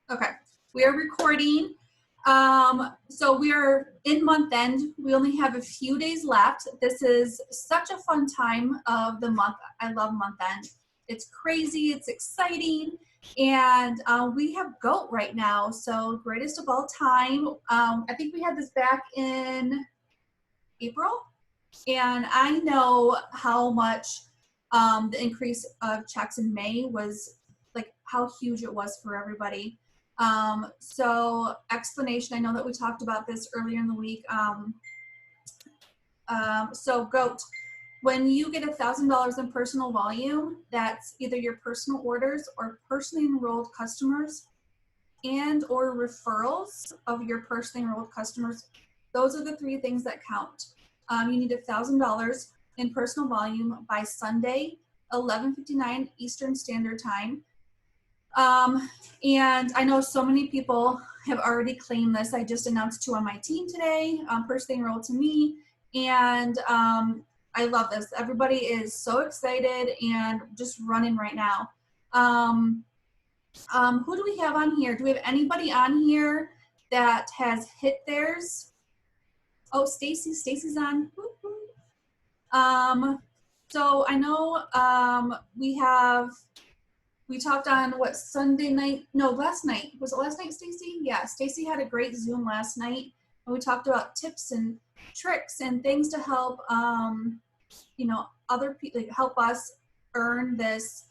Okay, we are recording. So we are in month end. We only have a few days left. This is such a fun time of the month. I love month end. It's crazy, it's exciting, and we have GOAT right now. So greatest of all time. I think we had this back in April, and I know how much the increase of checks in May was, like how huge it was for everybody. So explanation, I know that we talked about this earlier in the week. So GOAT, when you get $1,000 in personal volume, that's either your personal orders or personally enrolled customers and or referrals of your personally enrolled customers. Those are the three things that count. You need $1,000 in personal volume by Sunday, 11:59 Eastern Standard Time. And I know so many people have already claimed this. I just announced 2 on my team today, personally enrolled to me. And I love this. Everybody is so excited and just running right now. Who do we have on here? Do we have anybody on here that has hit theirs? Oh, Stacy's on. So I know we talked on what, Sunday night? No, last night. Was it last night, Stacy? Yeah, Stacy had a great Zoom last night, and we talked about tips and tricks and things to help, other people, like, help us earn this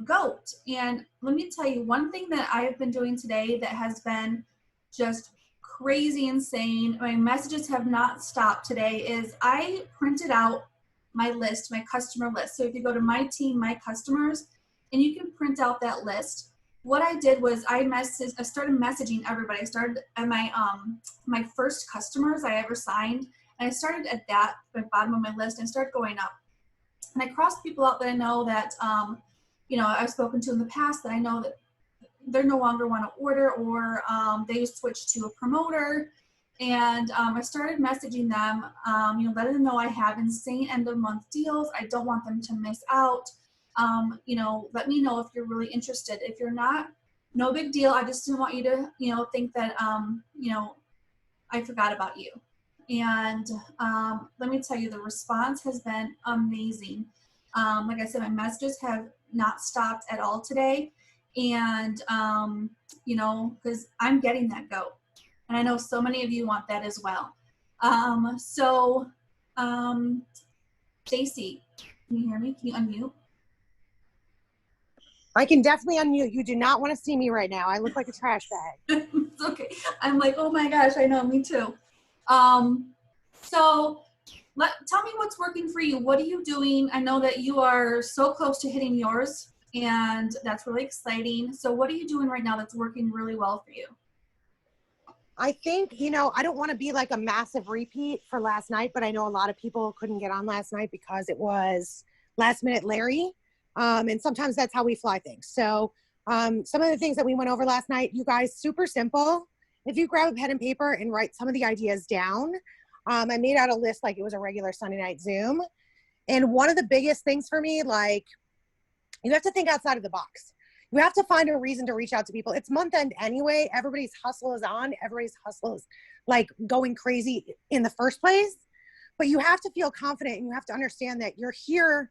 GOAT. And let me tell you, one thing that I have been doing today that has been just crazy insane, my messages have not stopped today, is I printed out my list, my customer list. So if you go to my team, my customers, and you can print out that list. What I did was I started messaging everybody. I started at my first customers I ever signed, and I started at the bottom of my list and started going up. And I crossed people out that I know that I've spoken to in the past, that I know that they no longer want to order, or they switched to a promoter. And I started messaging them, letting them know I have insane end of month deals. I don't want them to miss out. Let me know if you're really interested. If you're not, no big deal. I just didn't want you to, think that, I forgot about you. And let me tell you, the response has been amazing. Like I said, my messages have not stopped at all today. And, because I'm getting that GOAT. And I know so many of you want that as well. Stacy, can you hear me? Can you unmute? I can definitely unmute. You do not want to see me right now. I look like a trash bag. It's okay. I'm like, oh my gosh, I know, me too. So tell me what's working for you. What are you doing? I know that you are so close to hitting yours, and that's really exciting. So what are you doing right now that's working really well for you? I think, I don't want to be like a massive repeat for last night, but I know a lot of people couldn't get on last night because it was last minute Larry. And sometimes that's how we fly things. So some of the things that we went over last night, you guys, super simple. If you grab a pen and paper and write some of the ideas down, I made out a list like it was a regular Sunday night Zoom. And one of the biggest things for me, like, you have to think outside of the box. You have to find a reason to reach out to people. It's month end anyway. Everybody's hustle is on. Everybody's hustle is like going crazy in the first place. But you have to feel confident, and you have to understand that you're here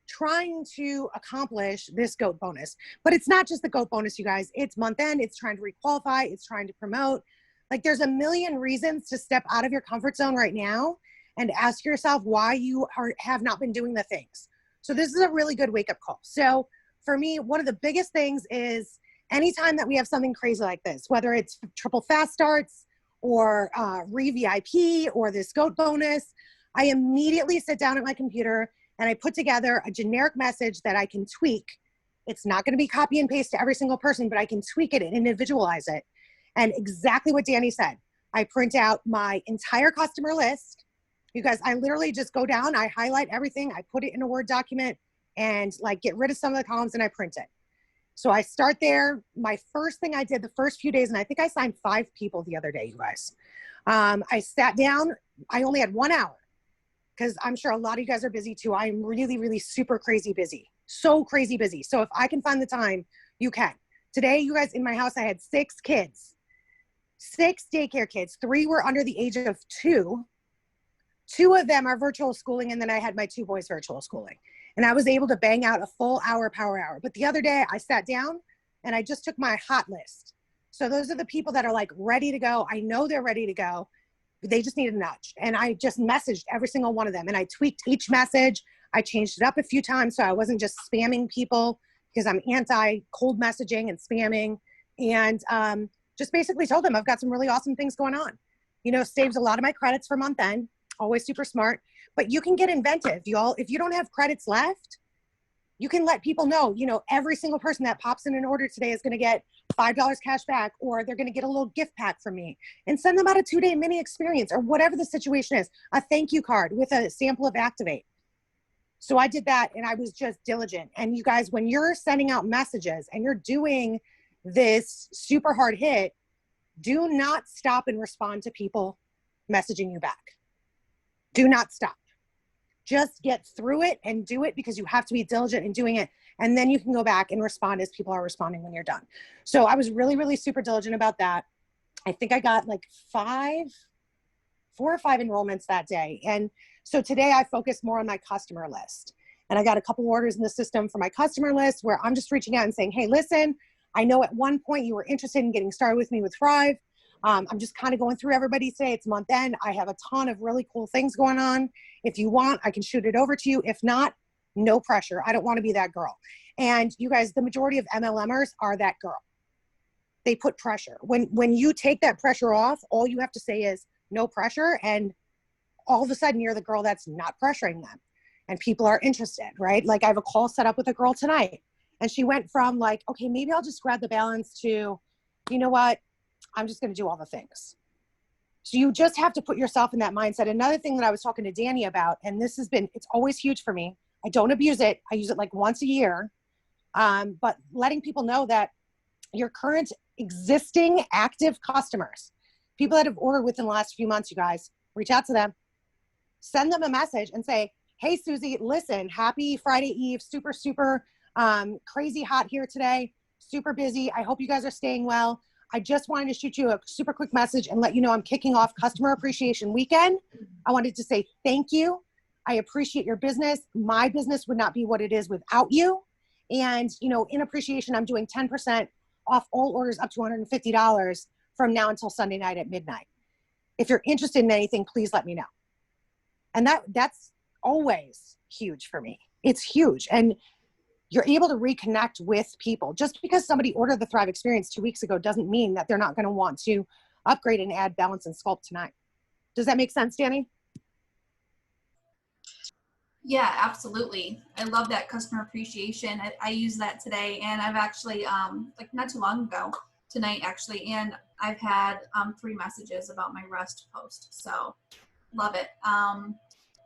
trying to accomplish this GOAT bonus. But it's not just the GOAT bonus, you guys. It's month end. It's trying to requalify. It's trying to promote. Like, there's a million reasons to step out of your comfort zone right now and ask yourself why you have not been doing the things. So this is a really good wake-up call. So for me, one of the biggest things is anytime that we have something crazy like this, whether it's triple fast starts or re-VIP or this GOAT bonus, I immediately sit down at my computer and I put together a generic message that I can tweak. It's not going to be copy and paste to every single person, but I can tweak it and individualize it. And exactly what Danny said, I print out my entire customer list. You guys, I literally just go down, I highlight everything, I put it in a Word document, and like get rid of some of the columns, and I print it. So I start there. My first thing I did the first few days, and I think I signed 5 people the other day, you guys. I sat down. I only had 1 hour because I'm sure a lot of you guys are busy too. I'm really, really super crazy busy. So crazy busy. So if I can find the time, you can. Today, you guys, in my house, I had 6 kids, 6 daycare kids. 3 were under the age of 2. 2 of them are virtual schooling, and then I had my 2 boys virtual schooling. And I was able to bang out a full hour, power hour. But the other day, I sat down and I just took my hot list. So those are the people that are like ready to go. I know they're ready to go. They just need a nudge. And I just messaged every single one of them. And I tweaked each message. I changed it up a few times so I wasn't just spamming people, because I'm anti cold messaging and spamming. And just basically told them I've got some really awesome things going on. You know, saves a lot of my credits for month end. Always super smart. But you can get inventive, y'all. If you don't have credits left, you can let people know, you know, every single person that pops in an order today is going to get $5 cash back, or they're going to get a little gift pack from me, and send them out a 2-day mini experience, or whatever the situation is, a thank you card with a sample of Activate. So I did that, and I was just diligent. And you guys, when you're sending out messages and you're doing this super hard hit, do not stop and respond to people messaging you back. Do not stop. Just get through it and do it, because you have to be diligent in doing it. And then you can go back and respond as people are responding when you're done. So I was really, really super diligent about that. I think I got like 4 or 5 enrollments that day. And so today I focused more on my customer list. And I got a couple orders in the system for my customer list where I'm just reaching out and saying, hey, listen, I know at one point you were interested in getting started with me with Thrive. I'm just kind of going through everybody today. It's month end. I have a ton of really cool things going on. If you want, I can shoot it over to you. If not, no pressure. I don't want to be that girl. And you guys, the majority of MLMers are that girl. They put pressure. When you take that pressure off, all you have to say is no pressure. And all of a sudden you're the girl that's not pressuring them. And people are interested, right? Like I have a call set up with a girl tonight. And she went from like, okay, maybe I'll just grab the balance to, you know what? I'm just going to do all the things. So you just have to put yourself in that mindset. Another thing that I was talking to Danny about, and this has been, it's always huge for me. I don't abuse it. I use it like once a year. But letting people know that your current existing active customers, people that have ordered within the last few months, you guys, reach out to them, send them a message and say, hey, Susie, listen, happy Friday Eve, super, super crazy hot here today, super busy. I hope you guys are staying well. I just wanted to shoot you a super quick message and let you know I'm kicking off Customer Appreciation Weekend. I wanted to say thank you. I appreciate your business. My business would not be what it is without you. And, you know, in appreciation, I'm doing 10% off all orders up to $150 from now until Sunday night at midnight. If you're interested in anything, please let me know. And that's always huge for me. It's huge. And you're able to reconnect with people. Just because somebody ordered the Thrive Experience 2 weeks ago doesn't mean that they're not going to want to upgrade and add Balance and Sculpt tonight. Does that make sense, Danny? Yeah, absolutely. I love that customer appreciation. I use that today, and I've actually, like not too long ago, tonight actually, and I've had 3 messages about my Rest post. So love it.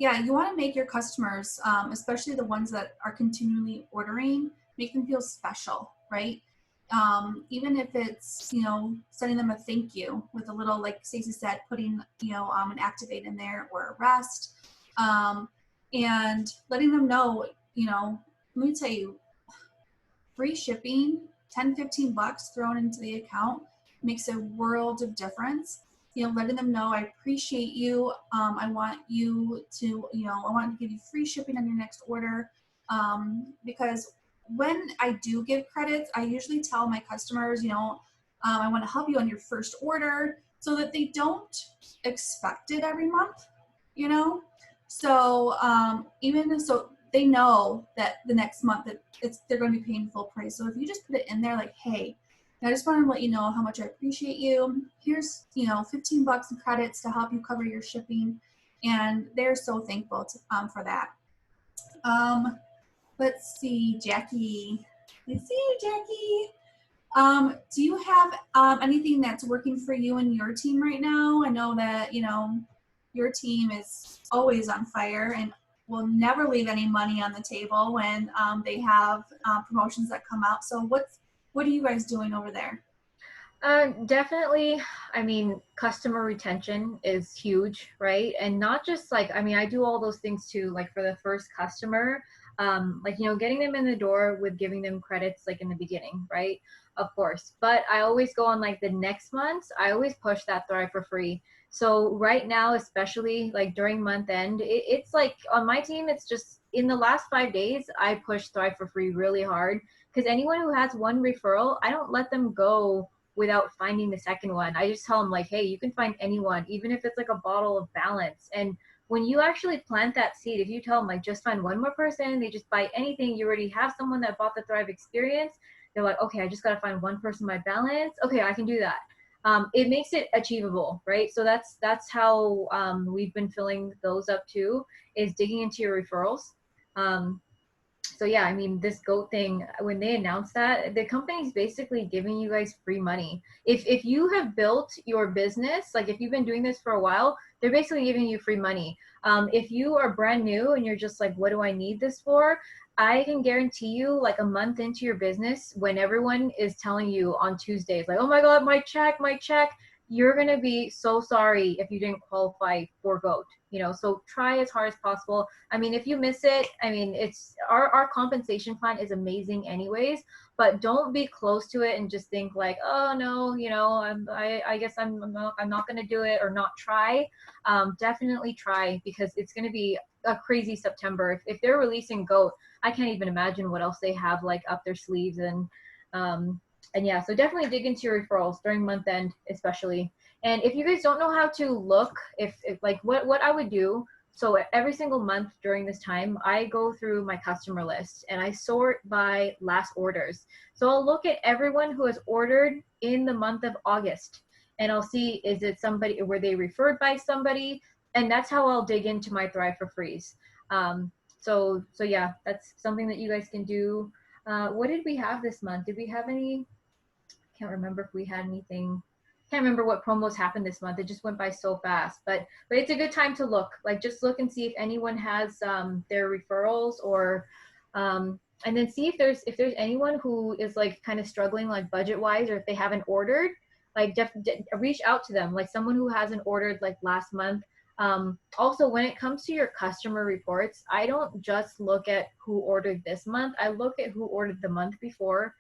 Yeah, you want to make your customers, especially the ones that are continually ordering, make them feel special, right? Even if it's, you know, sending them a thank you with a little, like Stacey said, putting, you know, an Activate in there or a Rest, and letting them know, you know, let me tell you, free shipping, 10, 15 bucks thrown into the account makes a world of difference. You know, letting them know I appreciate you. I want you to, you know, I want to give you free shipping on your next order. Because when I do give credits, I usually tell my customers, you know, I want to help you on your first order so that they don't expect it every month, you know? So even so they know that the next month that they're going to be paying full price. So if you just put it in there like, hey, I just want to let you know how much I appreciate you. Here's, you know, 15 bucks in credits to help you cover your shipping. And they're so thankful for that. Let's see, Jackie. I see you, Jackie. Do you have anything that's working for you and your team right now? I know that, you know, your team is always on fire and will never leave any money on the table when they have promotions that come out. So what are you guys doing over there? Definitely. I mean, customer retention is huge, right? And not just like, I mean, I do all those things too, like for the first customer, like, you know, getting them in the door with giving them credits like in the beginning, right? of course. But I always go on like the next months, I always push that Thrive for free. So right now, especially like during month end, it's like on my team, it's just in the last 5 days, I push Thrive for free really hard because anyone who has one referral, I don't let them go without finding the second one. I just tell them like, hey, you can find anyone, even if it's like a bottle of balance. And when you actually plant that seed, if you tell them like just find one more person, they just buy anything, you already have someone that bought the Thrive experience. They're like, okay, I just got to find one person my balance. Okay, I can do that. It makes it achievable, right? So that's how we've been filling those up too, is digging into your referrals. Um, so yeah, I mean, this goat thing, when they announced that, the company's basically giving you guys free money. If you have built your business, like if you've been doing this for a while, they're basically giving you free money. If you are brand new and you're just like, what do I need this for? I can guarantee you, like a month into your business, when everyone is telling you on Tuesdays, like, oh my God, my check, you're going to be so sorry if you didn't qualify for GOAT, you know, so try as hard as possible. I mean, if you miss it, I mean, it's our compensation plan is amazing anyways, but don't be close to it and just think like, oh no, you know, I guess I'm not going to do it or not try. Definitely try, because it's going to be a crazy September. If they're releasing GOAT, I can't even imagine what else they have like up their sleeves. And yeah, so definitely dig into your referrals during month end, especially. And if you guys don't know how to look, if like what I would do, so every single month during this time, I go through my customer list and I sort by last orders. So I'll look at everyone who has ordered in the month of August, and I'll see, is it somebody, were they referred by somebody? And that's how I'll dig into my Thrive for Freeze. So yeah, that's something that you guys can do. What did we have this month? Did we have any? Can't remember if we had anything. Can't remember what promos happened this month. It just went by so fast. But it's a good time to look. Like just look and see if anyone has their referrals, or and then see if there's anyone who is like kind of struggling like budget wise, or if they haven't ordered, like reach out to them. Like someone who hasn't ordered like last month. Also, when it comes to your customer reports, I don't just look at who ordered this month. I look at who ordered the month before,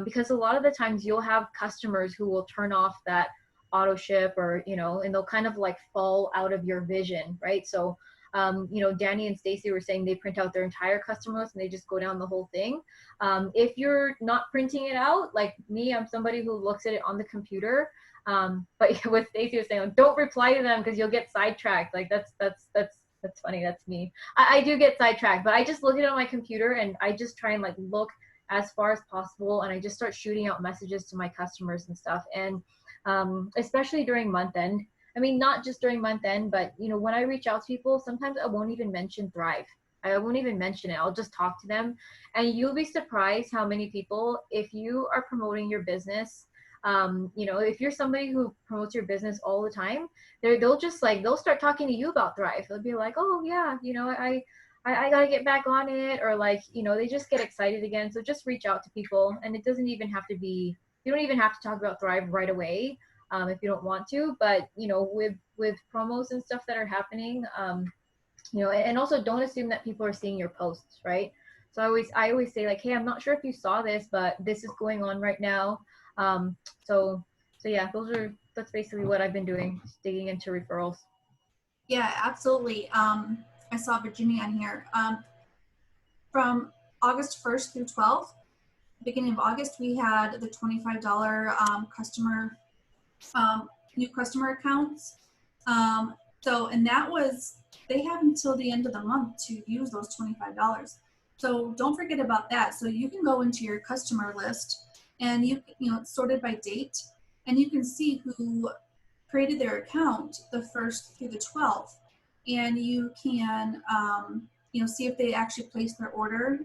because a lot of the times you'll have customers who will turn off that auto ship, or, you know, and they'll kind of like fall out of your vision, right? So, you know, Danny and Stacy were saying they print out their entire customer list and they just go down the whole thing. If you're not printing it out, like me, I'm somebody who looks at it on the computer. But what Stacey was saying, don't reply to them because you'll get sidetracked. Like that's funny. That's me. I do get sidetracked, but I just look at it on my computer and I just try and like look as far as possible, and I just start shooting out messages to my customers and stuff. And especially during month end. I mean, not just during month end, but you know, when I reach out to people, sometimes I won't even mention Thrive. I won't even mention it. I'll just talk to them, and you'll be surprised how many people, if you are promoting your business, you know, if you're somebody who promotes your business all the time, they'll start talking to you about Thrive. They'll be like, oh yeah, you know, I got to get back on it, or like, you know, they just get excited again. So just reach out to people, and it doesn't even have to be, you don't even have to talk about Thrive right away, if you don't want to, but you know, with promos and stuff that are happening, you know, and also don't assume that people are seeing your posts, right? So I always say like, hey, I'm not sure if you saw this, but this is going on right now. Um, so yeah, that's basically what I've been doing, digging into referrals. Yeah, absolutely. I saw Virginia on here. From August 1st through 12th, beginning of August, we had the $25 customer, new customer accounts. And that was, they have until the end of the month to use those $25. So don't forget about that. So you can go into your customer list, and you know, it's sorted by date, and you can see who created their account the 1st through the 12th. And you can, you know, see if they actually placed their order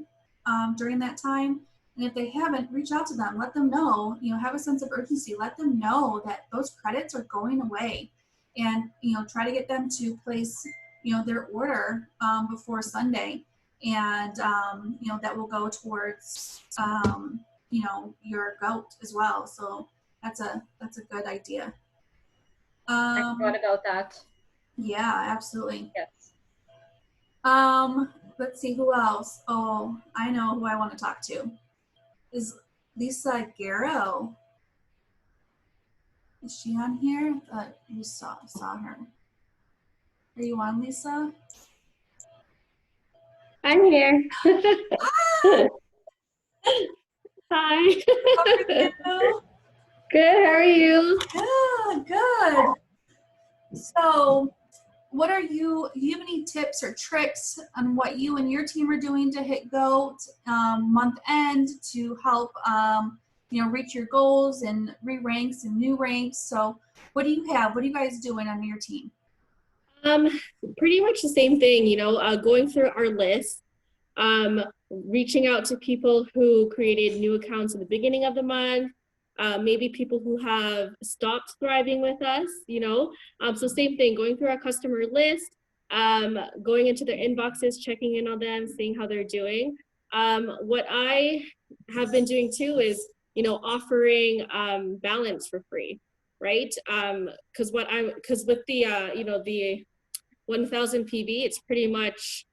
during that time. And if they haven't, reach out to them, let them know, you know, have a sense of urgency, let them know that those credits are going away, and, you know, try to get them to place, you know, their order before Sunday. And, you know, that will go towards, you know, your GOAT as well. So that's a good idea. I forgot about that. Yeah, absolutely. Yes. Let's see who else. Oh, I know who I want to talk to. Is Lisa Garrow. Is she on here? You saw her. Are you on, Lisa? I'm here. Hi. Hi. How are you? Good, how are you? Good, good. So, what are you? Do you have any tips or tricks on what you and your team are doing to hit GOAT month end to help reach your goals and re-ranks and new ranks? So, what do you have? What are you guys doing on your team? Um, Pretty much the same thing, going through our list, reaching out to people who created new accounts at the beginning of the month, maybe people who have stopped thriving with us, so same thing, going through our customer list, going into their inboxes, checking in on them, seeing how they're doing. What I have been doing too is, offering balance for free, right? Because with the, the 1000 PV, it's pretty much,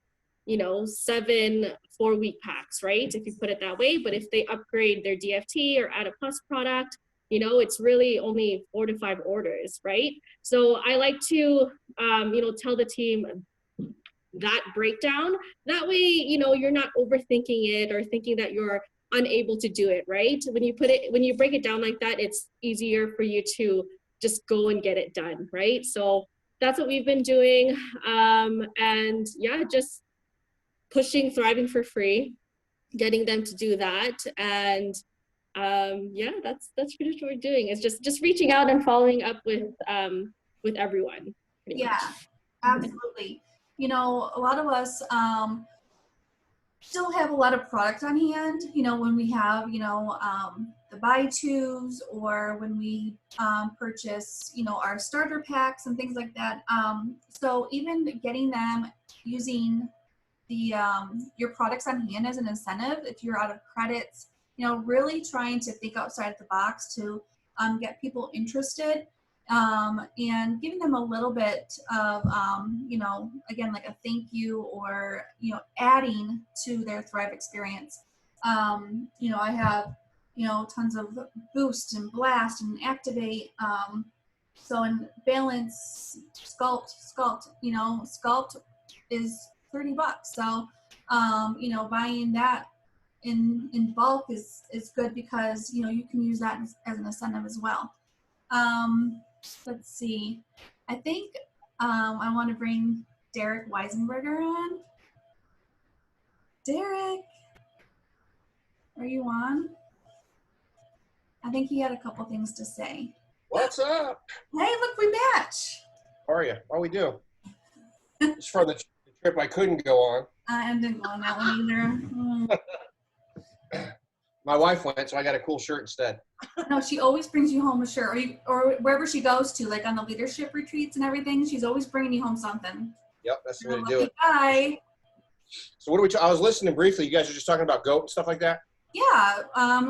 7 4-week packs, right? If you put it that way. But if they upgrade their DFT or add a plus product, it's really only 4 to 5 orders, right? So I like to, tell the team that breakdown. That way, you're not overthinking it or thinking that you're unable to do it, right? When you break it down like that, it's easier for you to just go and get it done, right? So that's what we've been doing. And yeah, just pushing Thriving for Free, getting them to do that. And yeah, that's pretty much what we're doing. It's just reaching out and following up with everyone. Yeah, absolutely. A lot of us still have a lot of product on hand, when we have, the buy twos or when we purchase, our starter packs and things like that. So even getting them using the your products on hand as an incentive, if you're out of credits, really trying to think outside the box to get people interested. And giving them a little bit of, again, like a thank you or, adding to their Thrive experience. I have, tons of Boost and Blast and Activate. So in Balance, Sculpt, Sculpt is $30. So, buying that in bulk is good because, you can use that as an incentive as well. Let's see. I think I want to bring Derek Weisenberger on. Derek, are you on? I think he had a couple things to say. What's up? Hey, look, we match. How are you? How we do? It's for the trip I couldn't go on. I didn't go on that one either. My wife went, so I got a cool shirt instead. No, she always brings you home a shirt, or wherever she goes to, like on the leadership retreats and everything. She's always bringing you home something. Yep, that's the way to Lucky do it. guy. So what do we? I was listening briefly. You guys are just talking about GOAT and stuff like that. Yeah,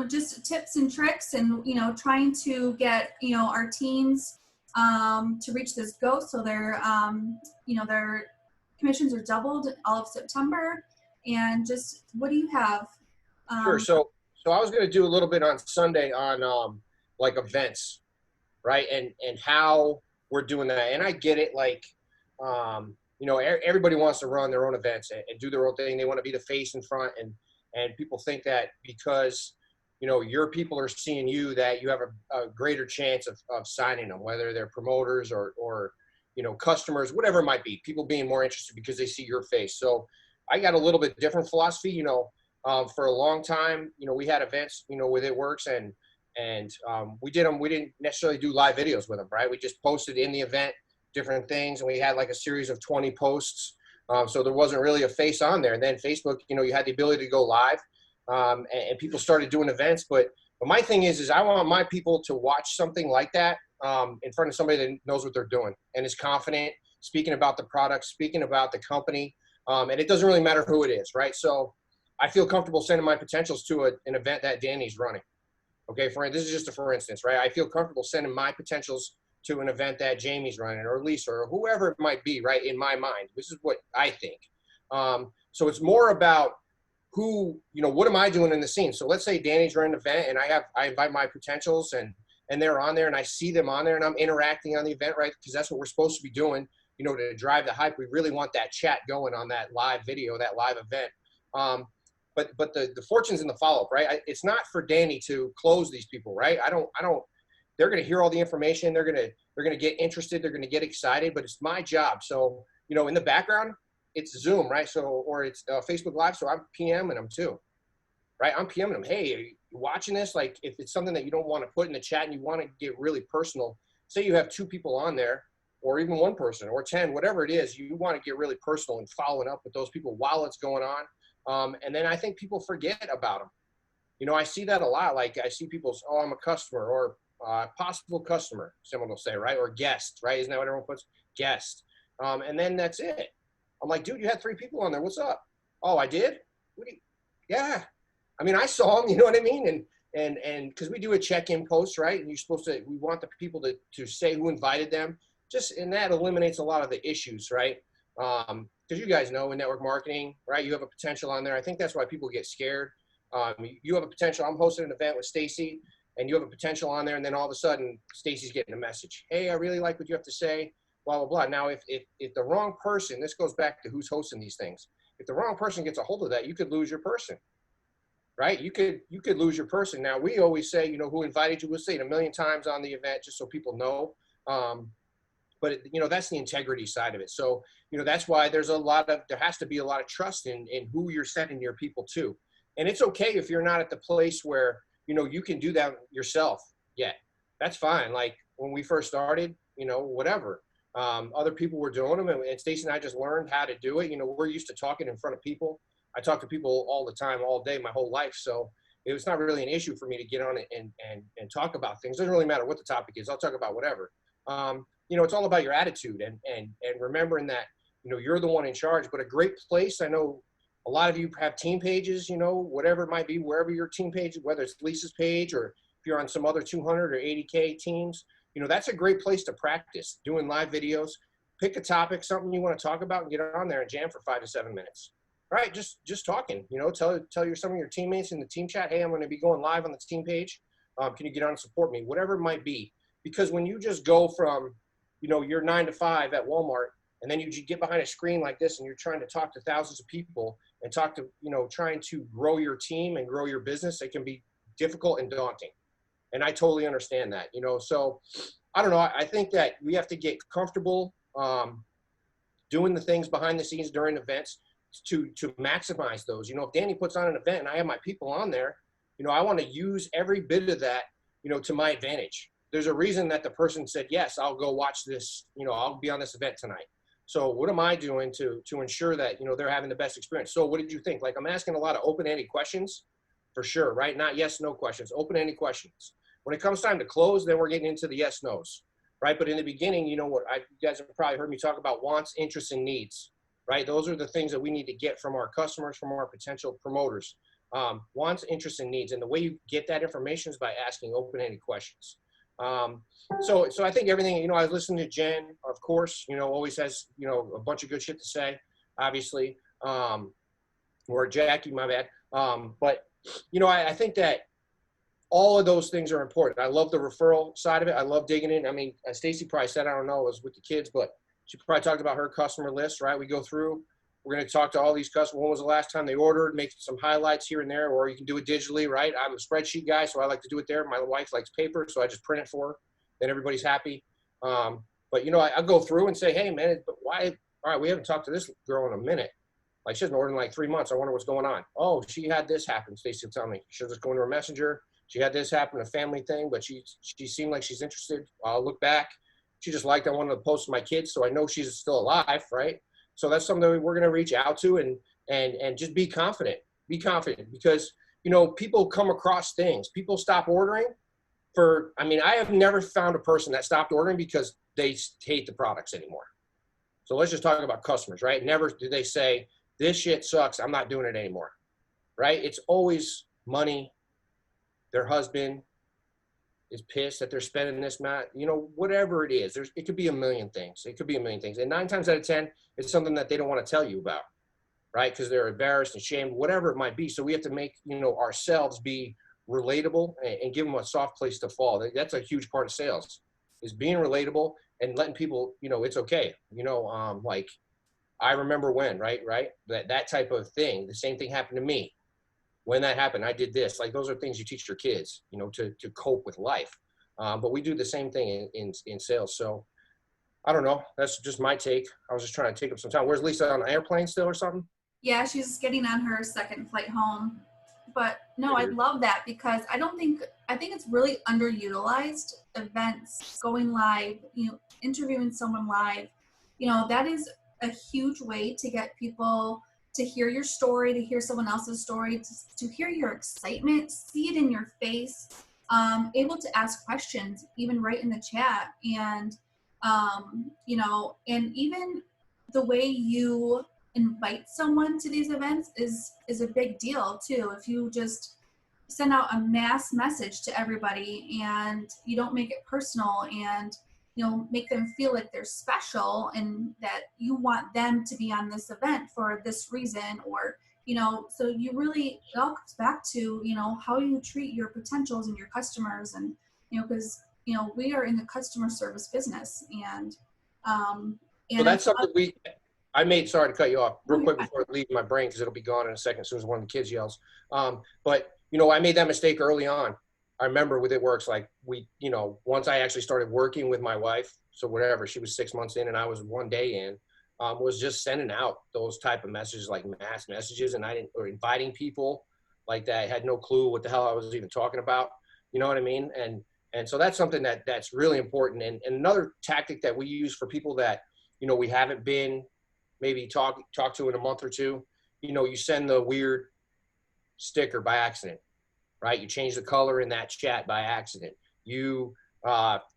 just tips and tricks, and trying to get our teams to reach this GOAT, so their commissions are doubled all of September. And just what do you have? Sure. So I was going to do a little bit on Sunday on like events, right? And how we're doing that. And I get it. Like, everybody wants to run their own events and do their own thing. They want to be the face in front, and people think that because, your people are seeing you, that you have a greater chance of signing them, whether they're promoters or customers, whatever it might be, people being more interested because they see your face. So I got a little bit different philosophy, for a long time, we had events, with It Works, and we did them. We didn't necessarily do live videos with them, right? We just posted in the event different things, and we had like a series of 20 posts. So there wasn't really a face on there. And then Facebook, you had the ability to go live, and people started doing events. But my thing is I want my people to watch something like that in front of somebody that knows what they're doing and is confident, speaking about the product, speaking about the company, and it doesn't really matter who it is, right? So I feel comfortable sending my potentials to an event that Danny's running. Okay, this is just a for instance, right? I feel comfortable sending my potentials to an event that Jamie's running, or Lisa, or whoever it might be, right? In my mind, this is what I think. So it's more about who, what am I doing in the scene? So let's say Danny's running an event and I invite my potentials and they're on there and I see them on there and I'm interacting on the event, right? Because that's what we're supposed to be doing, to drive the hype. We really want that chat going on that live video, that live event. But the fortune's in the follow-up, right? It's not for Danny to close these people, right? They're going to hear all the information. They're going to get interested. They're going to get excited, but it's my job. So, in the background, it's Zoom, right? So, or it's Facebook Live. So I'm PMing them too, right? I'm PMing them. Hey, are you watching this? Like if it's something that you don't want to put in the chat and you want to get really personal, say you have 2 people on there or even 1 person or 10, whatever it is, you want to get really personal and following up with those people while it's going on. And then I think people forget about them. I see that a lot. Like I see people, oh, I'm a customer or possible customer, someone will say, right? Or guest, right? Isn't that what everyone puts? Guest. And then that's it. I'm like, dude, you had 3 people on there. What's up? Oh, I did? Yeah. I mean, I saw them, you know what I mean? And because we do a check-in post, right? And we want the people to say who invited them. And that eliminates a lot of the issues, right? Because you guys know in network marketing, right? You have a potential on there. I think that's why people get scared. You have a potential. I'm hosting an event with Stacy and you have a potential on there. And then all of a sudden Stacy's getting a message. Hey, I really like what you have to say. Blah, blah, blah. Now, if the wrong person, this goes back to who's hosting these things. If the wrong person gets a hold of that, you could lose your person, right? You could lose your person. Now, we always say, who invited you. We'll say it 1,000,000 times on the event just so people know. But, that's the integrity side of it. So, that's why there has to be a lot of trust in who you're sending your people to. And it's okay if you're not at the place where, you can do that yourself yet. That's fine. Like when we first started, whatever. Other people were doing them and Stacey and I just learned how to do it. We're used to talking in front of people. I talk to people all the time, all day, my whole life. So it was not really an issue for me to get on it and talk about things. It doesn't really matter what the topic is. I'll talk about whatever. It's all about your attitude and remembering that, you're the one in charge, but a great place. I know a lot of you have team pages, whatever it might be, wherever your team page, whether it's Lisa's page or if you're on some other 200 or 80K teams, that's a great place to practice doing live videos. Pick a topic, something you want to talk about and get on there and jam for 5 to 7 minutes. Right? Just talking, tell some of your teammates in the team chat, hey, I'm going to be going live on the team page. Can you get on and support me? Whatever it might be. Because when you just go from, your 9 to 5 at Walmart and then you get behind a screen like this and you're trying to talk to thousands of people and talk to, trying to grow your team and grow your business, it can be difficult and daunting. And I totally understand that, so I don't know. I think that we have to get comfortable doing the things behind the scenes during events to maximize those. If Danny puts on an event and I have my people on there, I want to use every bit of that, to my advantage. There's a reason that the person said, yes, I'll go watch this, I'll be on this event tonight. So what am I doing to ensure that, they're having the best experience? So what did you think? Like I'm asking a lot of open-ended questions for sure, right? Not yes, no questions, open-ended questions. When it comes time to close, then we're getting into the yes, no's, right? But in the beginning, you guys have probably heard me talk about wants, interests, and needs, right? Those are the things that we need to get from our customers, from our potential promoters. Wants, interests, and needs. And the way you get that information is by asking open-ended questions. So I think everything, I was listening to Jen, of course, always has, a bunch of good shit to say, obviously, or Jackie, my bad. But, I think that all of those things are important. I love the referral side of it. I love digging in. I mean, as Stacy probably said, I don't know, it was with the kids, but she probably talked about her customer list, right? We go through, we're going to talk to all these customers. When was the last time they ordered? Make some highlights here and there, or you can do it digitally, right? I'm a spreadsheet guy, so I like to do it there. My wife likes paper, so I just print it for her. Then everybody's happy. But, I go through and say, hey, man, but why? All right, we haven't talked to this girl in a minute. Like, she hasn't ordered in like 3 months. I wonder what's going on. Oh, she had this happen. Stacy will tell me. She'll just go into her messenger. She had this happen, a family thing, but she seemed like she's interested. I'll look back. She just liked, I wanted to post to my kids, so I know she's still alive, right? So that's something that we're going to reach out to and just be confident. Be confident because, people come across things. People stop ordering I have never found a person that stopped ordering because they hate the products anymore. So let's just talk about customers, right? Never do they say, this shit sucks, I'm not doing it anymore, right? It's always money. Their husband is pissed that they're spending this amount, whatever it is. It could be a million things. It could be a million things. And 9 times out of 10, it's something that they don't want to tell you about, right? Because they're embarrassed and shamed, whatever it might be. So we have to make, you know, ourselves be relatable and give them a soft place to fall. That's a huge part of sales, is being relatable and letting people, you know, it's okay. You know, like I remember when, right? That type of thing. The same thing happened to me. When that happened, I did this. Like those are things you teach your kids, you know, to cope with life. But we do the same thing in sales. So I don't know. That's just my take. I was just trying to take up some time. Where's Lisa, on an airplane still or something? Yeah, she's getting on her second flight home. But no, I love that because I think it's really underutilized. Events, going live, you know, interviewing someone live, you know, that is a huge way to get people to hear your story, to hear someone else's story, to hear your excitement, see it in your face, able to ask questions, even right in the chat. And, you know, and even the way you invite someone to these events is a big deal too. If you just send out a mass message to everybody and you don't make it personal and, you know, make them feel like they're special and that you want them to be on this event for this reason, or, you know, so you really, it all comes back to, you know, how you treat your potentials and your customers. And, you know, because, you know, we are in the customer service business, and So that's something sorry to cut you off real quick Okay. before it leaves my brain, because it'll be gone in a second as soon as one of the kids yells. But, you know, I made that mistake early on. I remember with It Works, like you know, once I actually started working with my wife, so whatever, she was 6 months in and I was 1 day in, was just sending out those type of messages, like mass messages, or inviting people like that. I had no clue what the hell I was even talking about. You know what I mean? And so that's something that's really important. And another tactic that we use for people that, you know, we haven't been maybe talk to in a month or two, you know, you send the weird sticker by accident, right? You change the color in that chat by accident. You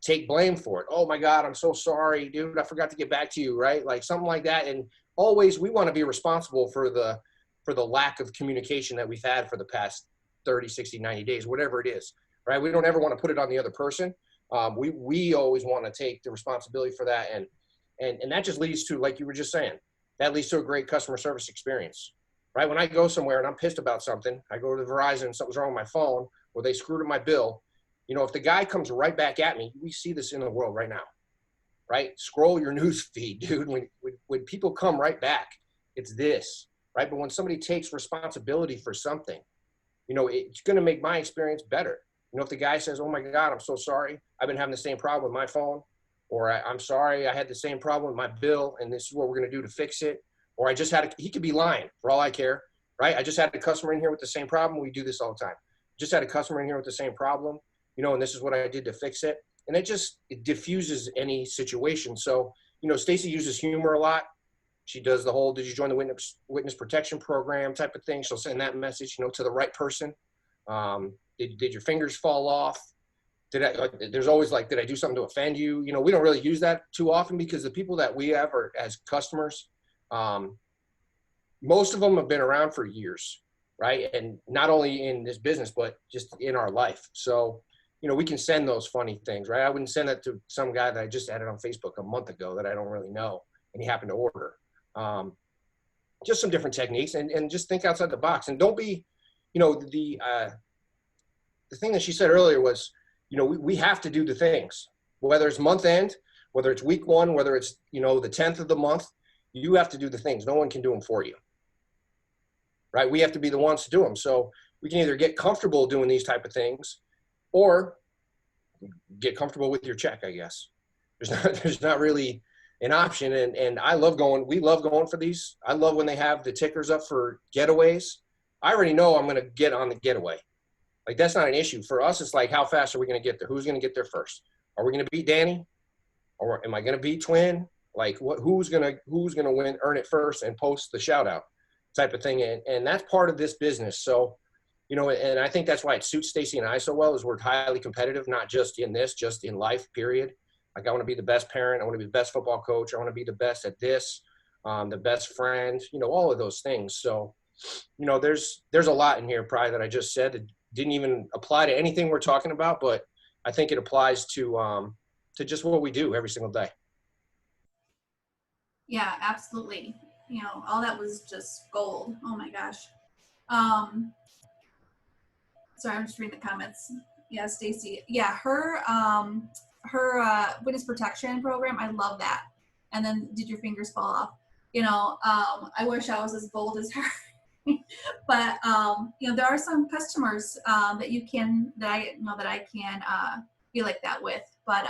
take blame for it. Oh my God, I'm so sorry, dude. I forgot to get back to you, right? Like something like that. And always we want to be responsible for the lack of communication that we've had for the past 30, 60, 90 days, whatever it is, right? We don't ever want to put it on the other person. We always want to take the responsibility for that. And that just leads to, like you were just saying, that leads to a great customer service experience, right? When I go somewhere and I'm pissed about something, I go to Verizon and something's wrong with my phone, or they screwed up my bill. You know, if the guy comes right back at me, we see this in the world right now, right? Scroll your news feed, dude. When people come right back, it's this, right? But when somebody takes responsibility for something, you know, it's going to make my experience better. You know, if the guy says, oh my God, I'm so sorry, I've been having the same problem with my phone, or I'm sorry, I had the same problem with my bill, and this is what we're going to do to fix it. Or he could be lying for all I care, right? I just had a customer in here with the same problem. We do this all the time. Just had a customer in here with the same problem, you know, and this is what I did to fix it. And it diffuses any situation. So, you know, Stacy uses humor a lot. She does the whole, did you join the witness protection program type of thing. She'll send that message, you know, to the right person. Did your fingers fall off? There's always like, did I do something to offend you? You know, we don't really use that too often because the people that we have are as customers, most of them have been around for years, right? And not only in this business, but just in our life. So, you know, we can send those funny things, right? I wouldn't send that to some guy that I just added on Facebook a month ago that I don't really know, and he happened to order. Just some different techniques, and just think outside the box, and don't be, you know, the thing that she said earlier was, you know, we have to do the things, whether it's month end, whether it's week one, whether it's, you know, the 10th of the month, you have to do the things. No one can do them for you, right? We have to be the ones to do them. So we can either get comfortable doing these type of things or get comfortable with your check, I guess. There's not really an option. And we love going for these. I love when they have the tickers up for getaways. I already know I'm going to get on the getaway. Like, that's not an issue. For us, it's like, how fast are we going to get there? Who's going to get there first? Are we going to beat Danny? Or am I going to beat Twin? Like, who's going to win, earn it first, and post the shout out type of thing? And that's part of this business. So, you know, and I think that's why it suits Stacy and I so well, is we're highly competitive, not just in this, just in life, period. Like, I want to be the best parent. I want to be the best football coach. I want to be the best at this, the best friend, you know, all of those things. So, you know, there's a lot in here probably that I just said that didn't even apply to anything we're talking about, but I think it applies to just what we do every single day. Yeah, absolutely. you know, all that was just gold. Oh my gosh. Sorry, I'm just reading the comments. Yeah, Stacy. Yeah, her witness protection program, I love that. And then did your fingers fall off? You know, I wish I was as bold as her. But you know, there are some customers that you can that I know that I can be like that with. But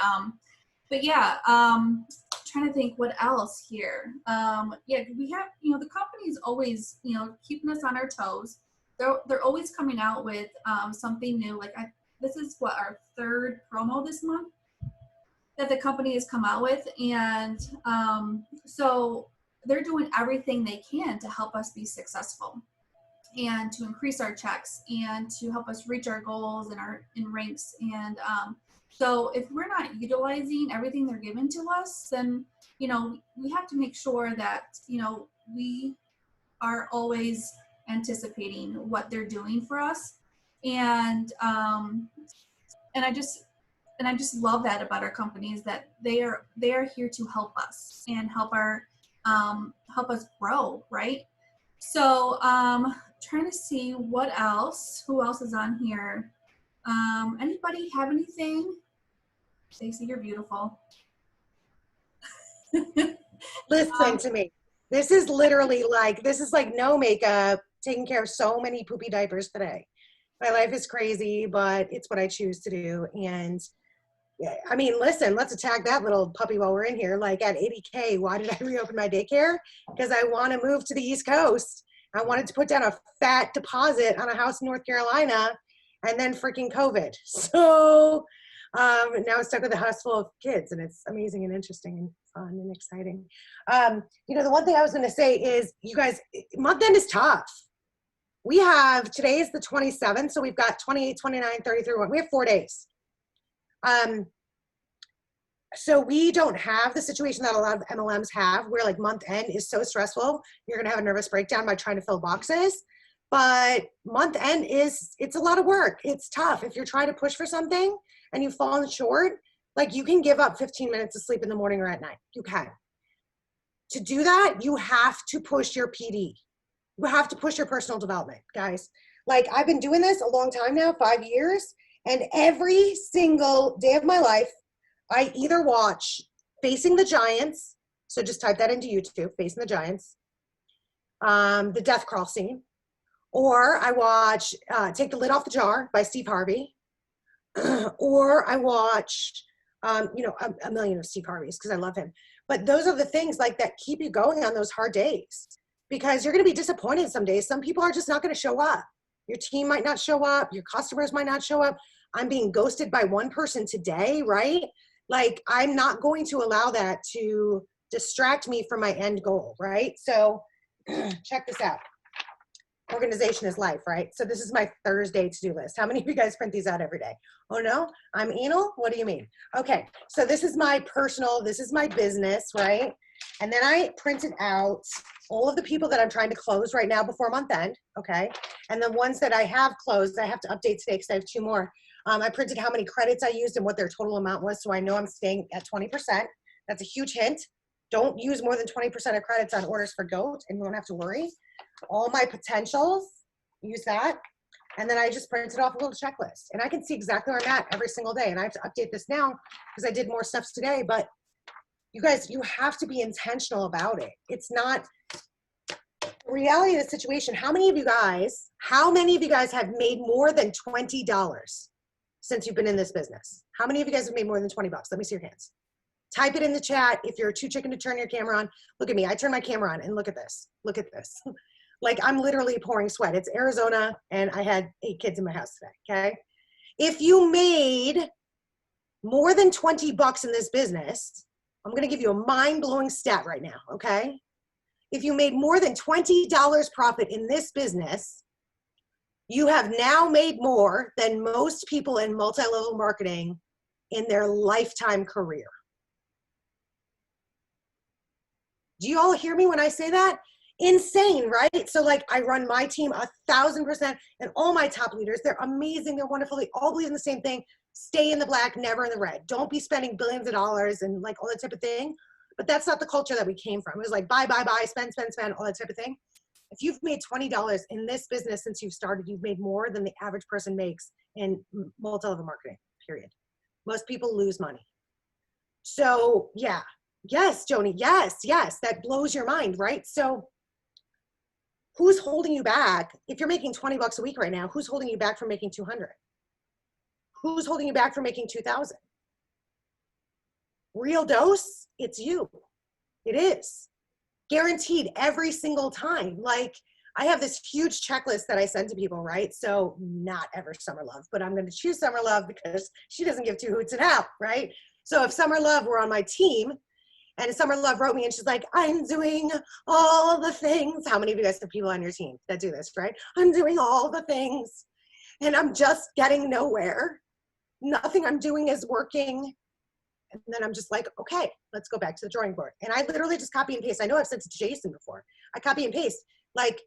yeah, trying to think what else here. Yeah, we have, you know, the company is always, you know, keeping us on our toes. They're always coming out with something new. Like this is what our third promo this month that the company has come out with, and so they're doing everything they can to help us be successful and to increase our checks and to help us reach our goals and our in ranks. And so if we're not utilizing everything they're giving to us, then, you know, we have to make sure that, you know, we are always anticipating what they're doing for us. And I just love that about our companies, that they are here to help us and help us grow, right? So trying to see who else is on here. Anybody have anything? Stacey, you're beautiful. Listen to me. This is literally like, this is like no makeup, taking care of so many poopy diapers today. My life is crazy, but it's what I choose to do. And yeah, I mean, listen, let's attack that little puppy while we're in here. Like at 80K, why did I reopen my daycare? Because I want to move to the East Coast. I wanted to put down a fat deposit on a house in North Carolina, and then freaking COVID. So now I'm stuck with a house full of kids, and it's amazing and interesting and fun and exciting. You know, the one thing I was going to say is, you guys, month end is tough. We have, today is the 27th, so we've got 28, 29, 30, 31. We have 4 days. So we don't have the situation that a lot of MLMs have, where like month end is so stressful, you're going to have a nervous breakdown by trying to fill boxes. But month end it's a lot of work. It's tough. If you're trying to push for something and you've fallen short, like you can give up 15 minutes of sleep in the morning or at night. You can. To do that, you have to push your PD. You have to push your personal development, guys. Like I've been doing this a long time now, 5 years, and every single day of my life, I either watch Facing the Giants, so just type that into YouTube, Facing the Giants, the death crawl scene, or I watch Take the Lid Off the Jar by Steve Harvey, or I watch, you know, a million of Steve Harvey's because I love him. But those are the things like that keep you going on those hard days, because you're going to be disappointed some days. Some people are just not going to show up. Your team might not show up. Your customers might not show up. I'm being ghosted by one person today, right? Like, I'm not going to allow that to distract me from my end goal, right? So check this out. Organization is life, right? So this is my Thursday to-do list. How many of you guys print these out every day? Oh no, I'm anal? What do you mean? Okay, so this is my personal, this is my business, right? And then I printed out all of the people that I'm trying to close right now before month end, okay? And the ones that I have closed, I have to update today because I have 2 more. I printed how many credits I used and what their total amount was, so I know I'm staying at 20%. That's a huge hint. Don't use more than 20% of credits on orders for GOAT, and you won't have to worry. All my potentials, use that. And then I just printed off a little checklist. And I can see exactly where I'm at every single day. And I have to update this now because I did more stuff today. But you guys, you have to be intentional about it. It's not the reality of the situation. How many of you guys have made more than $20 since you've been in this business? How many of you guys have made more than 20 bucks? Let me see your hands. Type it in the chat. If you're too chicken to turn your camera on, look at me. I turn my camera on and look at this. Look at this. Like, I'm literally pouring sweat. It's Arizona and I had 8 kids in my house today, okay? If you made more than 20 bucks in this business, I'm gonna give you a mind-blowing stat right now, okay? If you made more than $20 profit in this business, you have now made more than most people in multi-level marketing in their lifetime career. Do you all hear me when I say that? Insane, right? So like, I run my team 1,000%, and all my top leaders, they're amazing, they're wonderful, they all believe in the same thing. Stay in the black, never in the red. Don't be spending billions of dollars and like all that type of thing, But that's not the culture that we came from. It was like buy, spend, all that type of thing. If you've made $20 in this business since you've started, you've made more than the average person makes in multi-level marketing, period. Most people lose money. So yeah, yes, Joni, yes, that blows your mind, right? So who's holding you back? If you're making $20 a week right now, who's holding you back from making 200? Who's holding you back from making 2,000? Real dose, it's you. It is. Guaranteed every single time. Like, I have this huge checklist that I send to people, right? So not ever Summer Love, but I'm going to choose Summer Love because she doesn't give two hoots and out, right? So if Summer Love were on my team and Summer Love wrote me and she's like, I'm doing all the things. How many of you guys have people on your team that do this, right? I'm doing all the things and I'm just getting nowhere. Nothing I'm doing is working. And then I'm just like, okay, let's go back to the drawing board. And I literally just copy and paste. I know I've said to Jason before. I copy and paste. Like,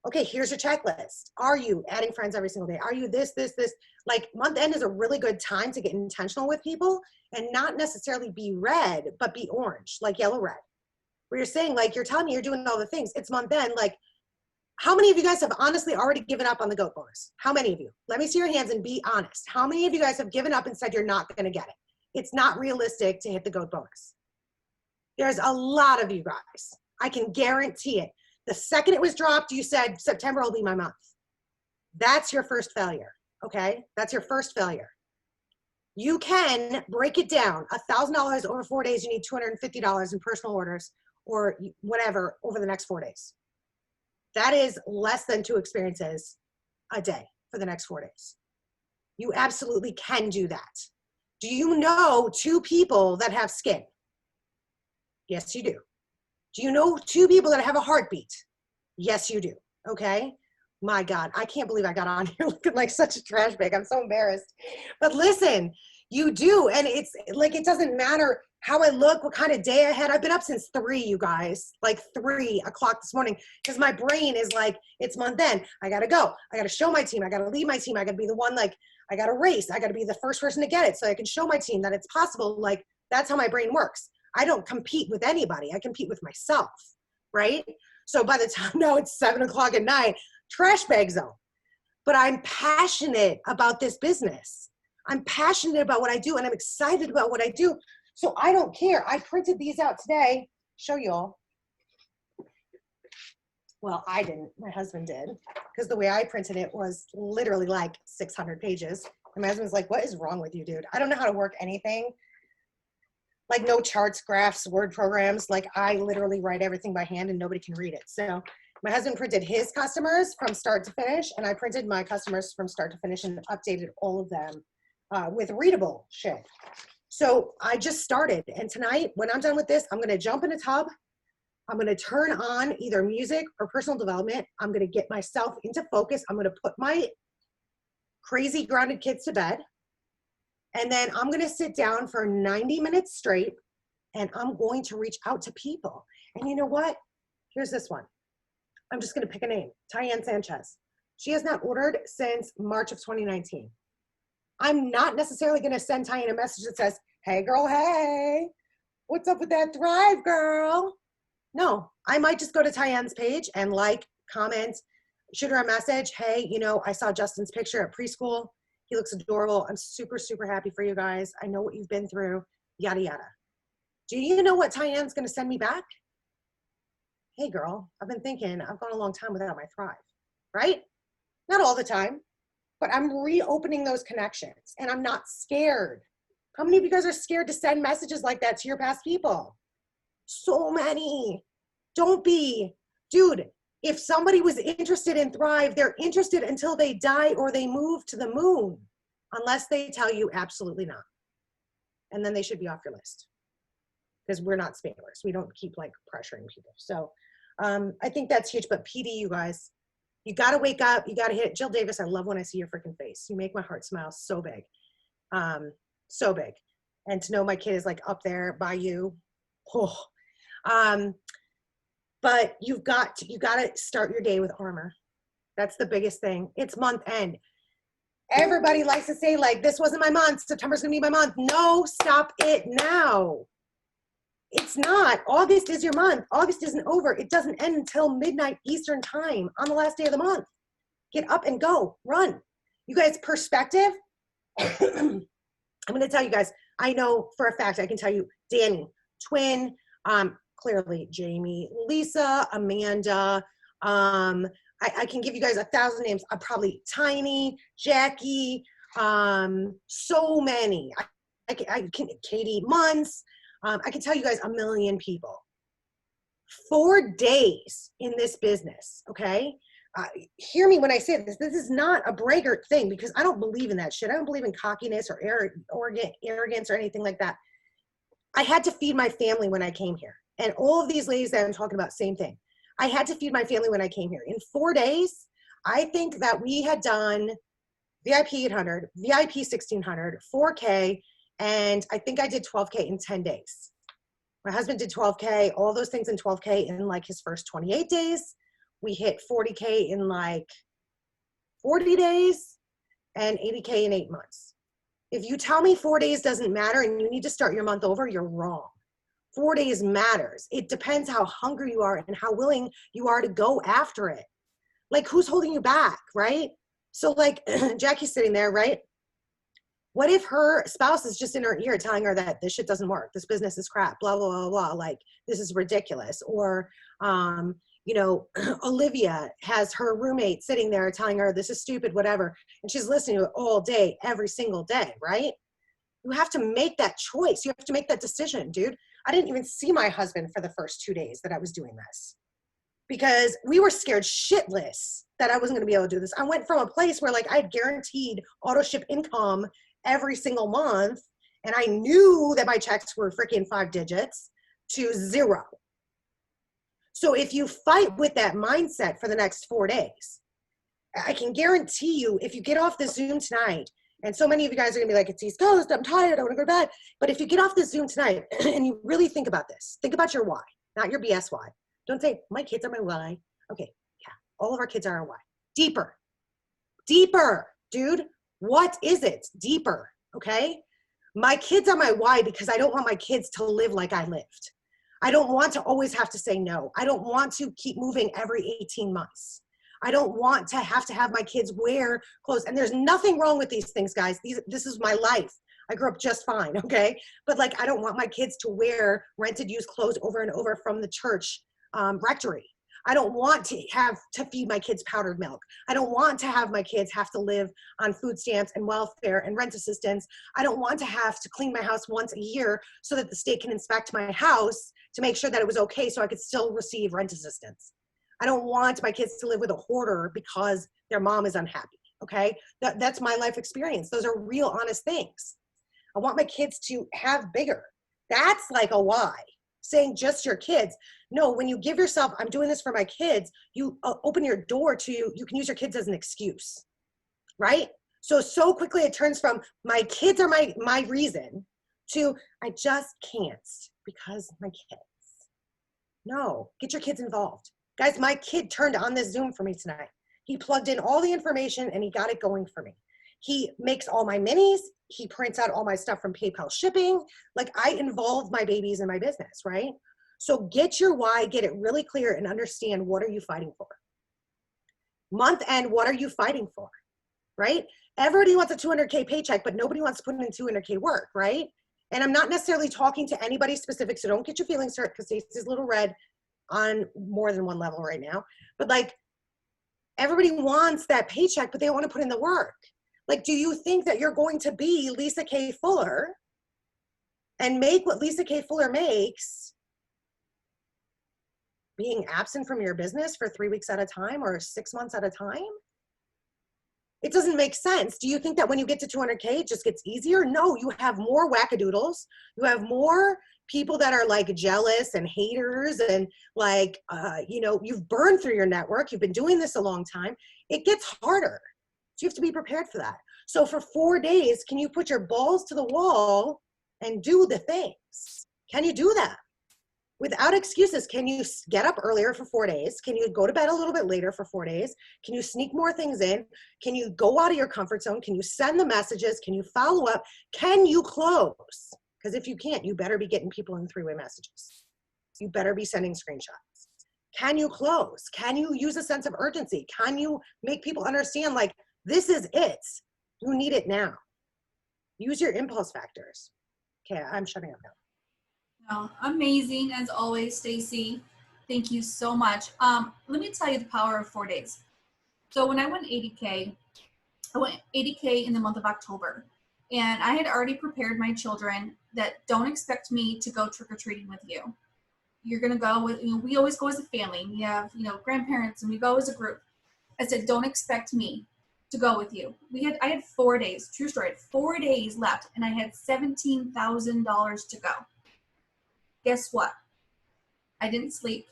okay, here's your checklist. Are you adding friends every single day? Are you this? Like, month end is a really good time to get intentional with people and not necessarily be red, but be orange, like yellow red. Where you're saying, like, you're telling me you're doing all the things. It's month end. Like, how many of you guys have honestly already given up on the GOAT bonus? How many of you? Let me see your hands and be honest. How many of you guys have given up and said you're not going to get it? It's not realistic to hit the GOAT bonus. There's a lot of you guys. I can guarantee it. The second it was dropped, you said September will be my month. That's your first failure, okay? That's your first failure. You can break it down. $1,000 over 4 days, you need $250 in personal orders or whatever over the next 4 days. That is less than 2 experiences a day for the next 4 days. You absolutely can do that. Do you know 2 people that have skin? Yes, you do. Do you know 2 people that have a heartbeat? Yes, you do. Okay. My God, I can't believe I got on here looking like such a trash bag. I'm so embarrassed. But listen, you do. And it's like, it doesn't matter how I look, what kind of day I had. I've been up since 3, you guys, like 3 o'clock this morning, because my brain is like, it's month end. I got to go. I got to show my team. I got to lead my team. I got to be the one, like, I got to race. I got to be the first person to get it so I can show my team that it's possible. Like, that's how my brain works. I don't compete with anybody. I compete with myself, right? So by the time now it's 7 o'clock at night, trash bag zone. But I'm passionate about this business. I'm passionate about what I do and I'm excited about what I do. So I don't care. I printed these out today. Show y'all. Well, I didn't. My husband did. Because the way I printed it was literally like 600 pages. And my husband's like, what is wrong with you, dude? I don't know how to work anything. Like no charts, graphs, word programs. Like I literally write everything by hand and nobody can read it. So my husband printed his customers from start to finish. And I printed my customers from start to finish and updated all of them with readable shit. So I just started. And tonight, when I'm done with this, I'm going to jump in a tub. I'm going to turn on either music or personal development. I'm going to get myself into focus. I'm going to put my crazy grounded kids to bed. And then I'm going to sit down for 90 minutes straight and I'm going to reach out to people. And you know what? Here's this one. I'm just going to pick a name. Tyann Sanchez. She has not ordered since March of 2019. I'm not necessarily going to send Tyann a message that says, hey girl, hey, what's up with that Thrive girl? No, I might just go to Tyann's page and like, comment, shoot her a message. Hey, you know, I saw Justin's picture at preschool. He looks adorable. I'm super, super happy for you guys. I know what you've been through, yada, yada. Do you know what Tyann's going to send me back? Hey girl, I've been thinking I've gone a long time without my Thrive, right? Not all the time, but I'm reopening those connections and I'm not scared. How many of you guys are scared to send messages like that to your past people? So many. Don't be. Dude, if somebody was interested in Thrive, they're interested until they die or they move to the moon, unless they tell you absolutely not. And then they should be off your list because we're not spammers. We don't keep like pressuring people. So I think that's huge. But PD, you guys, you got to wake up. You got to hit it. Jill Davis, I love when I see your freaking face. You make my heart smile so big. So big. And to know my kid is like up there by you. Oh. But you got to start your day with armor. That's the biggest thing. It's month end. Everybody likes to say like, this wasn't my month. September's gonna be my month. No, stop it now. It's not. August is your month. August isn't over. It doesn't end until midnight Eastern time on the last day of the month. Get up and go. Run. You guys, perspective. I'm going to tell you guys, I know for a fact, I can tell you, Danny, Twin, clearly Jamie, Lisa, Amanda, I can give you guys 1,000 names. I'm probably Tiny, Jackie, so many. I can Katie Munns. I can tell you guys a million people. 4 days in this business, okay? Hear me when I say this. This is not a braggart thing because I don't believe in that shit. I don't believe in cockiness or arrogance or anything like that. I had to feed my family when I came here. And all of these ladies that I'm talking about, same thing. I had to feed my family when I came here. In 4 days, I think that we had done VIP 800, VIP 1600, 4K, and I think I did 12K in 10 days. My husband did 12K, all those things in 12K in like his first 28 days. We hit 40K in like 40 days and 80K in 8 months. If you tell me 4 days doesn't matter and you need to start your month over, you're wrong. 4 days matters. It depends how hungry you are and how willing you are to go after it. Like, who's holding you back, right? So like Jackie's sitting there, right? What if her spouse is just in her ear telling her that this shit doesn't work, this business is crap, blah, blah, blah, blah, like this is ridiculous. Or, you know, Olivia has her roommate sitting there telling her this is stupid, whatever. And she's listening to it all day, every single day, right? You have to make that choice. You have to make that decision, dude. I didn't even see my husband for the first 2 days that I was doing this because we were scared shitless that I wasn't going to be able to do this. I went from a place where like I had guaranteed auto ship income every single month, and I knew that my checks were freaking 5 digits, to 0. So if you fight with that mindset for the next 4 days, I can guarantee you, if you get off the Zoom tonight, and so many of you guys are gonna be like, it's East Coast, I'm tired, I wanna go to bed. But if you get off the Zoom tonight and you really think about this, think about your why, not your BS why. Don't say, my kids are my why. Okay, yeah, all of our kids are our why. Deeper, dude. What is it? Deeper, okay? My kids are my why because I don't want my kids to live like I lived. I don't want to always have to say no. I don't want to keep moving every 18 months. I don't want to have my kids wear clothes. And there's nothing wrong with these things, guys. This is my life. I grew up just fine, okay? But like, I don't want my kids to wear rented used clothes over and over from the church rectory. I don't want to have to feed my kids powdered milk. I don't want to have my kids have to live on food stamps and welfare and rent assistance. I don't want to have to clean my house once a year so that the state can inspect my house to make sure that it was okay so I could still receive rent assistance. I don't want my kids to live with a hoarder because their mom is unhappy, okay? That's my life experience. Those are real, honest things. I want my kids to have bigger. That's like a why. Saying just your kids. No, when you give yourself, I'm doing this for my kids, you open your door to, you can use your kids as an excuse, right? So quickly it turns from my kids are my reason to I just can't because my kids. No, get your kids involved. Guys, my kid turned on this Zoom for me tonight. He plugged in all the information and he got it going for me. He makes all my minis. He prints out all my stuff from PayPal shipping. Like, I involve my babies in my business, right? So get your why, get it really clear and understand, what are you fighting for? Month end, what are you fighting for, right? Everybody wants a 200K paycheck, but nobody wants to put in 200K work, right? And I'm not necessarily talking to anybody specific, so don't get your feelings hurt because Stacey's a little red on more than one level right now. But like, everybody wants that paycheck, but they don't want to put in the work. Like, do you think that you're going to be Lisa K. Fuller and make what Lisa K. Fuller makes being absent from your business for 3 weeks at a time or 6 months at a time? It doesn't make sense. Do you think that when you get to 200K, it just gets easier? No, you have more wackadoodles. You have more people that are like jealous and haters and like, you know, you've burned through your network. You've been doing this a long time. It gets harder. So you have to be prepared for that. So for 4 days, can you put your balls to the wall and do the things? Can you do that? Without excuses, can you get up earlier for 4 days? Can you go to bed a little bit later for 4 days? Can you sneak more things in? Can you go out of your comfort zone? Can you send the messages? Can you follow up? Can you close? Because if you can't, you better be getting people in three-way messages. You better be sending screenshots. Can you close? Can you use a sense of urgency? Can you make people understand, like, this is it? You need it now. Use your impulse factors. Okay, I'm shutting up now. Oh, amazing as always, Stacy. Thank you so much. Let me tell you the power of 4 days. So when I went 80K, I went 80K in the month of October. And I had already prepared my children that don't expect me to go trick-or-treating with you. You're gonna go with, we always go as a family. We have, grandparents and we go as a group. I said, don't expect me to go with you. I had 4 days, true story, I had 4 days left and I had $17,000 to go. Guess what? I didn't sleep.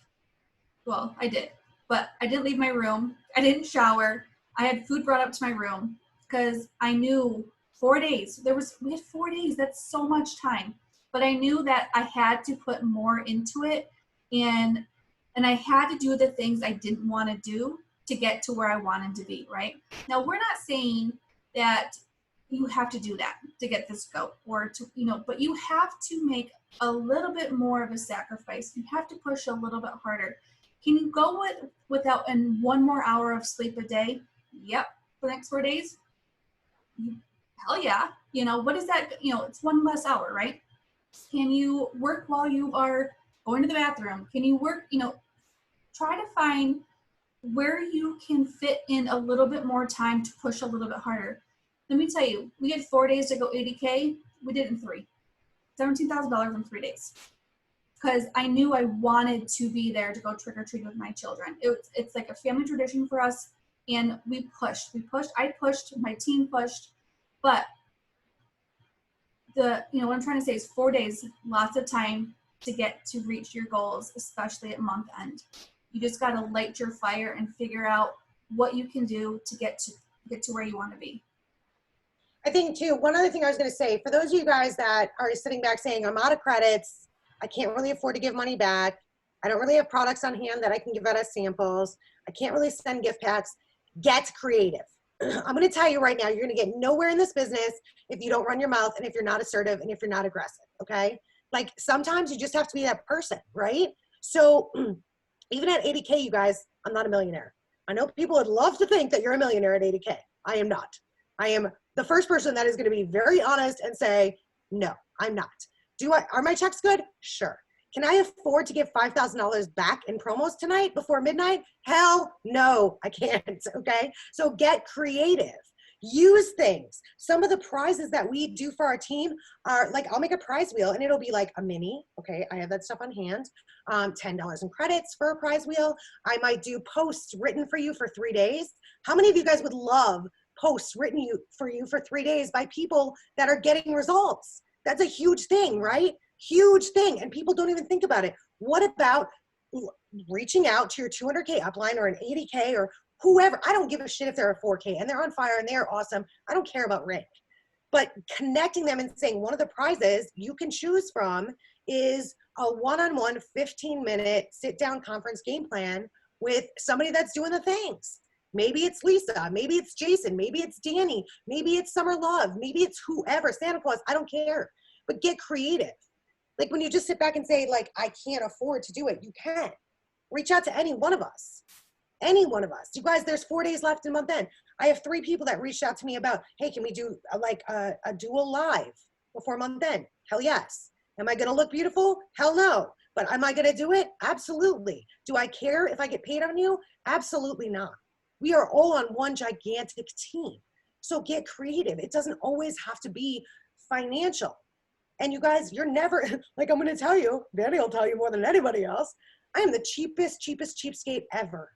Well, I did, but I didn't leave my room. I didn't shower. I had food brought up to my room because I knew 4 days. We had 4 days. That's so much time. But I knew that I had to put more into it, and I had to do the things I didn't want to do to get to where I wanted to be, right? Now, we're not saying that you have to do that to get this goat or to, but you have to make a little bit more of a sacrifice. You have to push a little bit harder. Can you go without one more hour of sleep a day? Yep. For the next 4 days? Hell yeah. What is that? It's one less hour, right? Can you work while you are going to the bathroom? Can you work, try to find where you can fit in a little bit more time to push a little bit harder. Let me tell you, we had 4 days to go 80K. We did it in 3. $17,000 in 3 days. Because I knew I wanted to be there to go trick-or-treat with my children. It's like a family tradition for us, and we pushed. I pushed, my team pushed, but what I'm trying to say is 4 days, lots of time to get to reach your goals, especially at month end. You just got to light your fire and figure out what you can do to get to where you want to be. I think too, one other thing I was going to say, for those of you guys that are sitting back saying, I'm out of credits, I can't really afford to give money back, I don't really have products on hand that I can give out as samples, I can't really send gift packs, get creative. I'm going to tell you right now, you're going to get nowhere in this business if you don't run your mouth and if you're not assertive and if you're not aggressive, okay? Like, sometimes you just have to be that person, right? So even at 80K, you guys, I'm not a millionaire. I know people would love to think that you're a millionaire at 80K. I am not. I am the first person that is going to be very honest and say, no, I'm not. Are my checks good? Sure. Can I afford to give $5,000 back in promos tonight before midnight? Hell no, I can't, okay? So get creative. Use things. Some of the prizes that we do for our team are like, I'll make a prize wheel and it'll be like a mini, okay? I have that stuff on hand. $10 in credits for a prize wheel. I might do posts written for you for 3 days. How many of you guys would love posts written for you for 3 days by people that are getting results? That's a huge thing, right? Huge thing. And people don't even think about it. What about reaching out to your 200K upline or an 80K or whoever? I don't give a shit if they're a 4K and they're on fire and they're awesome. I don't care about rank. But connecting them and saying one of the prizes you can choose from is a one-on-one 15-minute sit-down conference game plan with somebody that's doing the things. Maybe it's Lisa, maybe it's Jason, maybe it's Danny, maybe it's Summer Love, maybe it's whoever, Santa Claus, I don't care. But get creative. Like, when you just sit back and say, like, I can't afford to do it, you can. Reach out to any one of us. Any one of us. You guys, there's 4 days left in month end. I have 3 people that reached out to me about, hey, can we do a dual live before month end? Hell yes. Am I going to look beautiful? Hell no. But am I going to do it? Absolutely. Do I care if I get paid on you? Absolutely not. We are all on one gigantic team. So get creative. It doesn't always have to be financial. And you guys, you're never, like, I'm going to tell you, Danny will tell you more than anybody else, I am the cheapest cheapskate ever.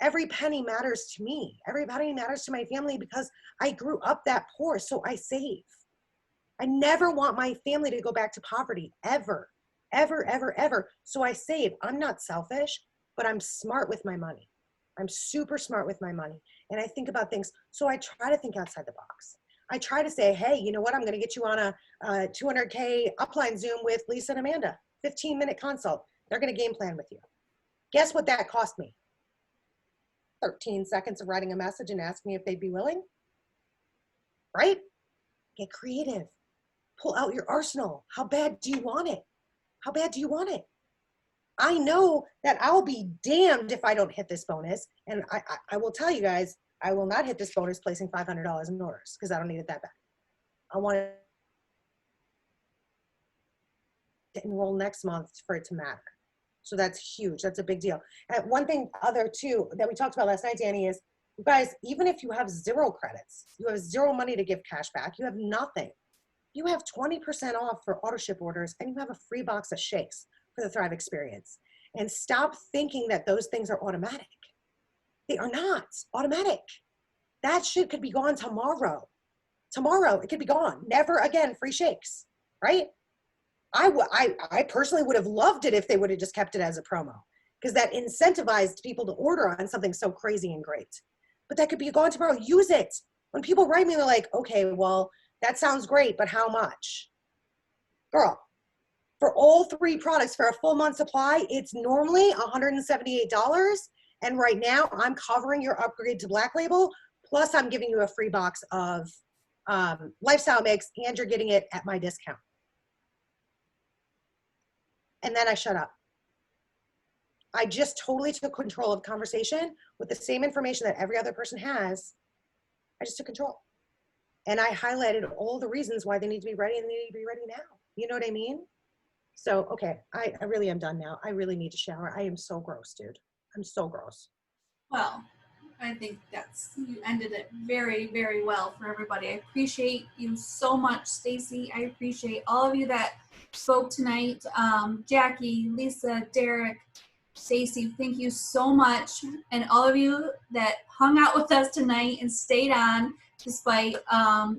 Every penny matters to me. Every penny matters to my family because I grew up that poor, so I save. I never want my family to go back to poverty, ever, ever, ever, ever. So I save. I'm not selfish, but I'm smart with my money. I'm super smart with my money. And I think about things. So I try to think outside the box. I try to say, hey, you know what? I'm going to get you on a 200K upline Zoom with Lisa and Amanda, 15-minute consult. They're going to game plan with you. Guess what that cost me? 13 seconds of writing a message and asking me if they'd be willing. Right? Get creative. pull out your arsenal. How bad do you want it? How bad do you want it? I know that I'll be damned if I don't hit this bonus. And I will tell you guys, I will not hit this bonus placing $500 in orders because I don't need it that bad. I want to enroll next month for it to matter. So that's huge. That's a big deal. And one thing other too that we talked about last night, Danny, is you guys, even if you have 0 credits, you have 0 money to give cash back, you have nothing. You have 20% off for auto ship orders and you have a free box of shakes for the Thrive experience. And stop thinking that those things are automatic. They are not automatic. That shit could be gone tomorrow. Tomorrow, it could be gone. Never again free shakes, right? I personally would have loved it if they would have just kept it as a promo because that incentivized people to order on something so crazy and great. But that could be gone tomorrow. Use it. When people write me, they're like, okay, well, that sounds great, but how much? Girl, for all 3 products for a full month supply, it's normally $178. And right now I'm covering your upgrade to Black Label, plus I'm giving you a free box of Lifestyle Mix and you're getting it at my discount. And then I shut up. I just totally took control of conversation with the same information that every other person has. I just took control. And I highlighted all the reasons why they need to be ready and they need to be ready now. You know what I mean? So, okay, I really am done now. I really need to shower. I am so gross, dude. I'm so gross. Well, I think you ended it very, very well for everybody. I appreciate you so much, Stacy. I appreciate all of you that spoke tonight. Jackie, Lisa, Derek, Stacy, thank you so much. And all of you that hung out with us tonight and stayed on despite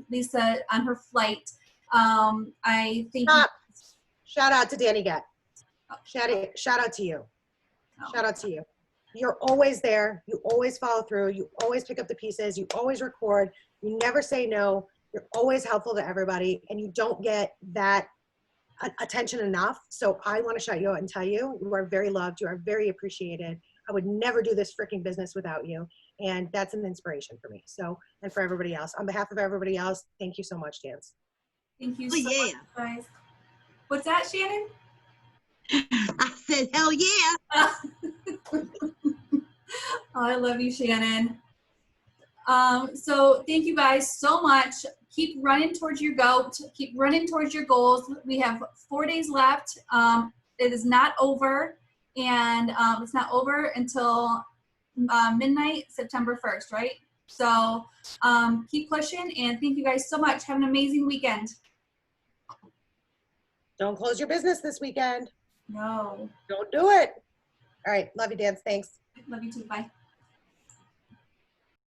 Lisa on her flight. I think Shout out to Danny Gett. Shout out to you. Shout out to you. You're always there. You always follow through. You always pick up the pieces. You always record. You never say no. You're always helpful to everybody. And you don't get that attention enough. So I want to shout you out and tell you, you are very loved. You are very appreciated. I would never do this freaking business without you. And that's an inspiration for me. So, and for everybody else. On behalf of everybody else, thank you so much, Dance. Thank you so much, guys. What's that, Shannon? I said, hell yeah. Oh, I love you, Shannon. So thank you guys so much. Keep running towards your goat. Keep running towards your goals. We have 4 days left. It is not over, and it's not over until midnight, September 1st, right? So keep pushing, and thank you guys so much. Have an amazing weekend. Don't close your business this weekend. No. Don't do it. All right. Love you, Dance. Thanks. Love you too. Bye.